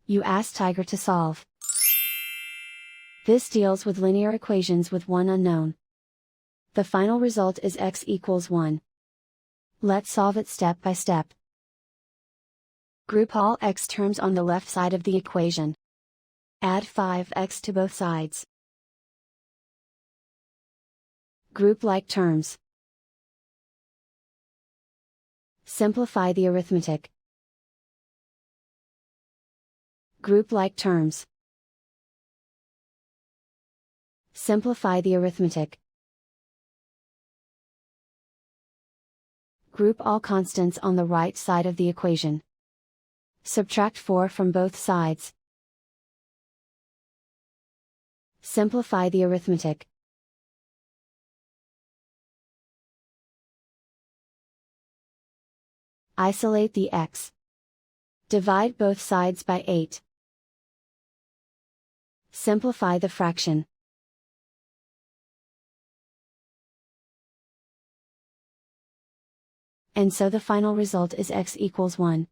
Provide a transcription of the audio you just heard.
You ask Tiger to solve. This deals with linear equations with one unknown. The final result is x equals 1. Let's solve it step by step. Group all x terms on the left side of the equation. Add 5x to both sides. Group like terms. Simplify the arithmetic. Group like terms. Simplify the arithmetic. Group all constants on the right side of the equation. Subtract 4 from both sides. Simplify the arithmetic. Isolate the x. Divide both sides by 8. Simplify the fraction. And so the final result is x equals 1.